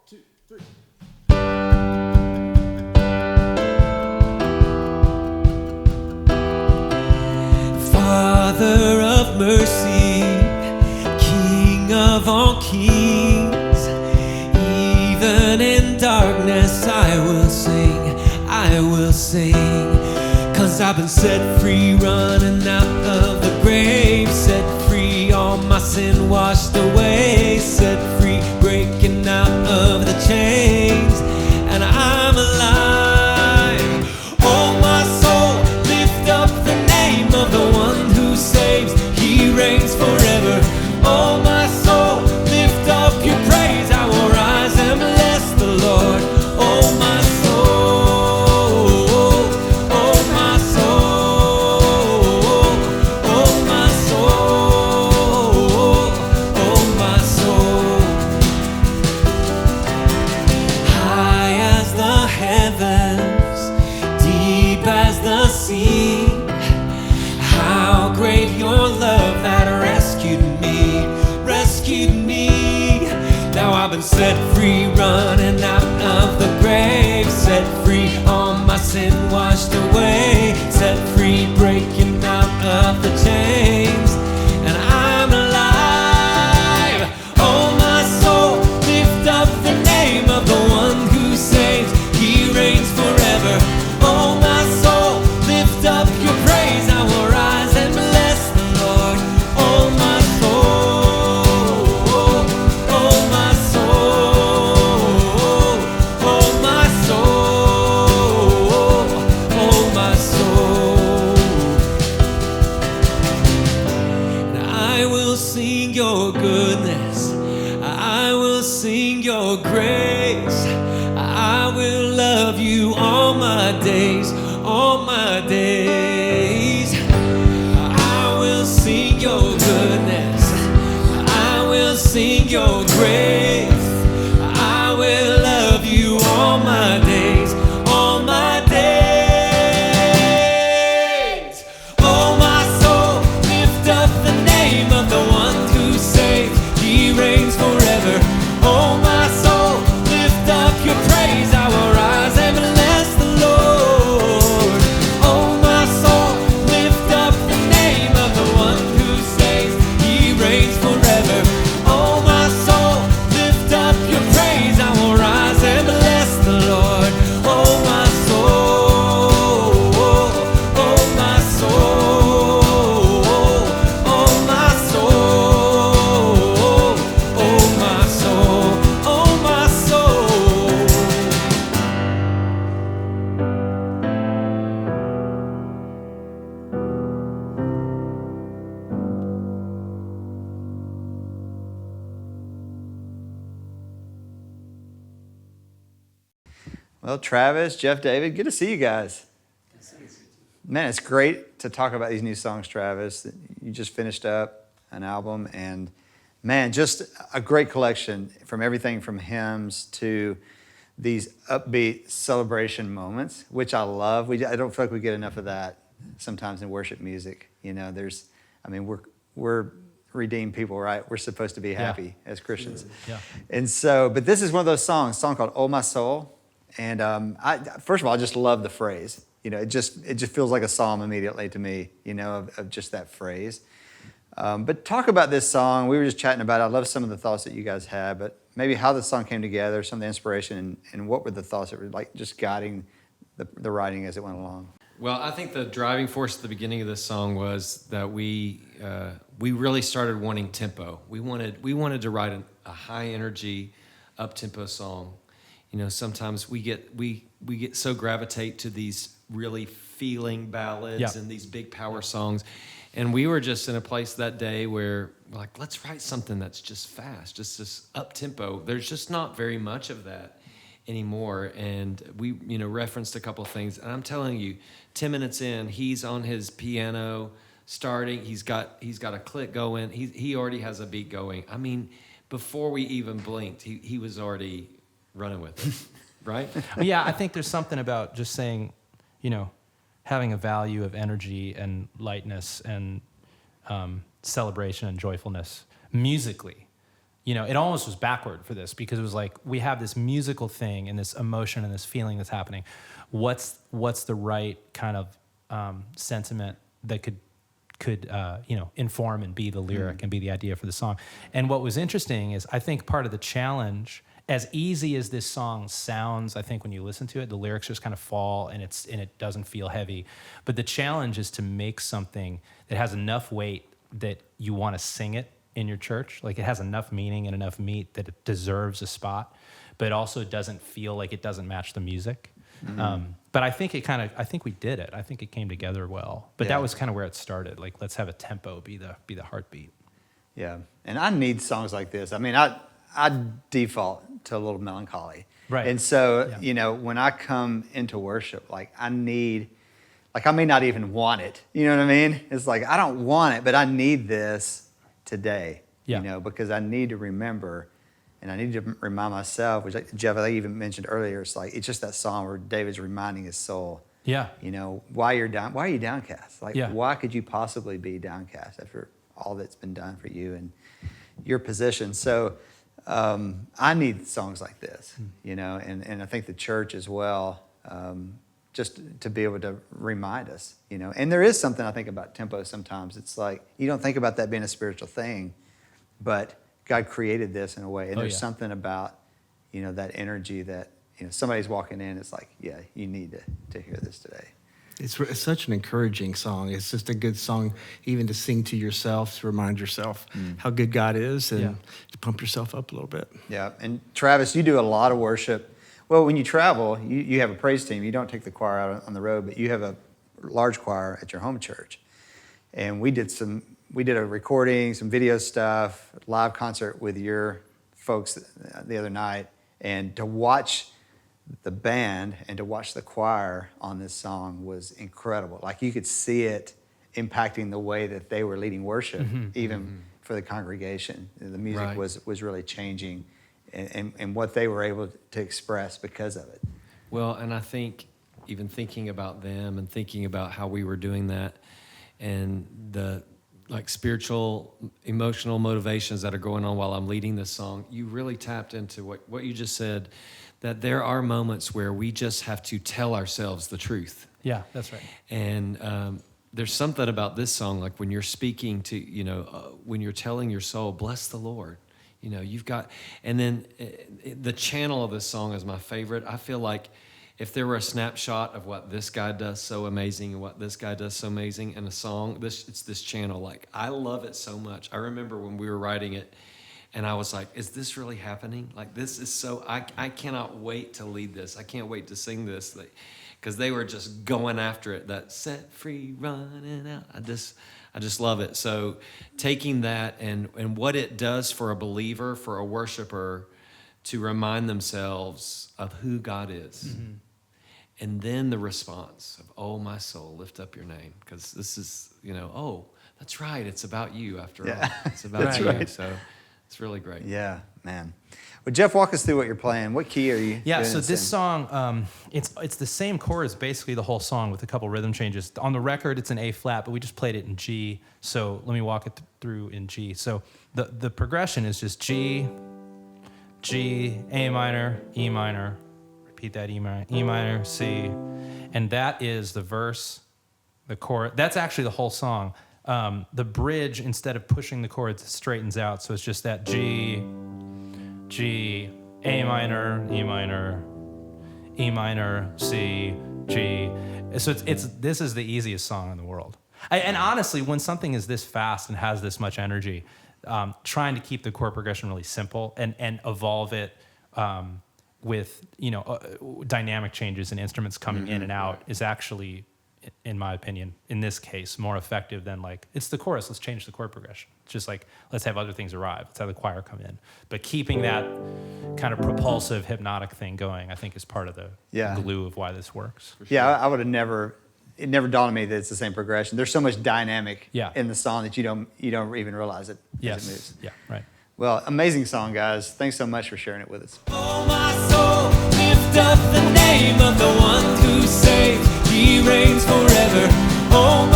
2, 3. Father of mercy, King of all kings, even in darkness I will sing, 'cause I've been set free, running out of the grave, set free, all my sin washed away, set free, breaking out of the chains, and I'm alive. Oh, my soul, lift up the name of the one who saves, he reigns forever. Oh, my soul, lift up your praise, I will rise and bless the Lord. Oh, my soul, oh, my soul, oh, my soul, oh, my soul. High as the heavens, deep as the sea, how great your love that rescued me, rescued me. Now I've been set free, running out of the grave, set free, all my sin washed away, set free, breaking out of the chains, and I'm alive. Oh, my soul, lift up the name of the one who saves, he reigns forever. Oh, my soul, lift up your praise, I will rise and bless the Lord. Oh, my soul, oh, my soul, oh, my soul, oh, my soul. And I will sing your goodness, I will sing your grace, I will love you all my days, all my days. I will sing your goodness, I will sing your grace, I will love you all my days, all my days. Oh, my soul, lift up the name of the one who saves, he reigns forever. Oh, my soul, lift up your praise, I will rise and bless the Lord. Oh, my soul, lift up the name of the one who saves, he reigns forever. Oh, my soul, lift up your praise, I will rise and bless the Lord. Oh, my soul, oh, my soul, oh, my soul, oh, my soul, oh, my soul. Well, Travis, Jeff, David, good to see you guys. Man, it's great to talk about these new songs, Travis. You just finished up an album, and man, just a great collection from everything from hymns to these upbeat celebration moments, which I love. I don't feel like we get enough of that sometimes in worship music. You know, we're redeemed people, right? We're supposed to be happy as Christians. Yeah. And so, but this is one of those songs, a song called "Oh My Soul." And first of all, I just love the phrase. You know, it just feels like a psalm immediately to me, you know, of just that phrase. But talk about this song. We were just chatting about it. I love some of the thoughts that you guys had, but maybe how the song came together, some of the inspiration, and what were the thoughts that were like just guiding the writing as it went along. Well, I think the driving force at the beginning of this song was that we really started wanting tempo. We wanted to write a high energy, up tempo song. You know, sometimes we get so gravitate to these really feeling ballads and these big power songs, and we were just in a place that day where we're like, let's write something that's just fast, just this up tempo. There's just not very much of that anymore, and we referenced a couple of things, and I'm telling you, 10 minutes in, he's on his piano starting, he's got a click going, he already has a beat going. I mean, before we even blinked, he was already running with it, right? Yeah, I think there's something about just saying, you know, having a value of energy and lightness and celebration and joyfulness musically, it almost was backward for this, because it was like, we have this musical thing and this emotion and this feeling that's happening. What's the right kind of sentiment that could inform and be the lyric and be the idea for the song? And what was interesting is, I think part of the challenge, as easy as this song sounds, I think when you listen to it, the lyrics just kind of fall and it doesn't feel heavy. But the challenge is to make something that has enough weight that you want to sing it in your church. Like, it has enough meaning and enough meat that it deserves a spot, but also doesn't feel like it doesn't match the music. But I think we did it. I think it came together well. But that was kind of where it started. Like, let's have a tempo be the heartbeat. Yeah, and I need songs like this. I mean, I default to a little melancholy. Right. And so, when I come into worship, like, I may not even want it. You know what I mean? It's like, I don't want it, but I need this today, because I need to remember, and I need to remind myself, which, Jeff, I even mentioned earlier, it's just that song where David's reminding his soul, why are you downcast? Like, why could you possibly be downcast after all that's been done for you and your position? So I need songs like this, and I think the church as well, just to be able to remind us, And there is something I think about tempo sometimes. It's like, you don't think about that being a spiritual thing, but God created this in a way. And there's something about, that energy that, somebody's walking in, it's like, yeah, you need to hear this today. It's such an encouraging song. It's just a good song even to sing to yourself, to remind yourself how good God is, and to pump yourself up a little bit. Yeah, and Travis, you do a lot of worship. Well, when you travel, you have a praise team. You don't take the choir out on the road, but you have a large choir at your home church. And we did a recording, some video stuff, live concert with your folks the other night. And to watch the band and to watch the choir on this song was incredible. Like, you could see it impacting the way that they were leading worship, even for the congregation. The music was really changing. And what they were able to express because of it. Well, and I think even thinking about them and thinking about how we were doing that, and the spiritual, emotional motivations that are going on while I'm leading this song, you really tapped into what you just said, that there are moments where we just have to tell ourselves the truth. Yeah, that's right. And there's something about this song, like when you're speaking to, when you're telling your soul, bless the Lord. You've got, and then the channel of this song is my favorite. I feel like if there were a snapshot of what this guy does so amazing and what this guy does so amazing in a song, it's this channel. Like, I love it so much. I remember when we were writing it, and I was like, is this really happening? Like, this is so, I cannot wait to lead this. I can't wait to sing this. Because they were just going after it, that set free, running out. I just love it. So taking that and what it does for a believer, for a worshiper, to remind themselves of who God is. Mm-hmm. And then the response of, oh, my soul, lift up your name. Because this is, oh, that's right. It's about you after all. It's about you. Right. So it's really great. Yeah, man. Well, Jeff, walk us through what you're playing. What key are you doing so this song, it's the same chords basically the whole song with a couple rhythm changes. On the record, it's an A flat, but we just played it in G. So let me walk it through in G. So the progression is just G, G, A minor, E minor, repeat that E minor, C, and that is the verse, the chorus. That's actually the whole song. The bridge, instead of pushing the chords, straightens out. So it's just that G, G, A minor, E minor, E minor, C, G. So this is the easiest song in the world. And honestly, when something is this fast and has this much energy, trying to keep the chord progression really simple and evolve it with dynamic changes and instruments coming in and out is actually, in my opinion, in this case, more effective than it's the chorus, let's change the chord progression. It's just let's have other things arrive. Let's have the choir come in. But keeping that kind of propulsive, hypnotic thing going, I think, is part of the glue of why this works. Sure. Yeah, I would have it never dawned on me that it's the same progression. There's so much dynamic in the song that you don't even realize it as it moves. Yeah, right. Well, amazing song, guys. Thanks so much for sharing it with us. Oh, my soul, lift up the name of the one who saves. He reigns forever. Oh,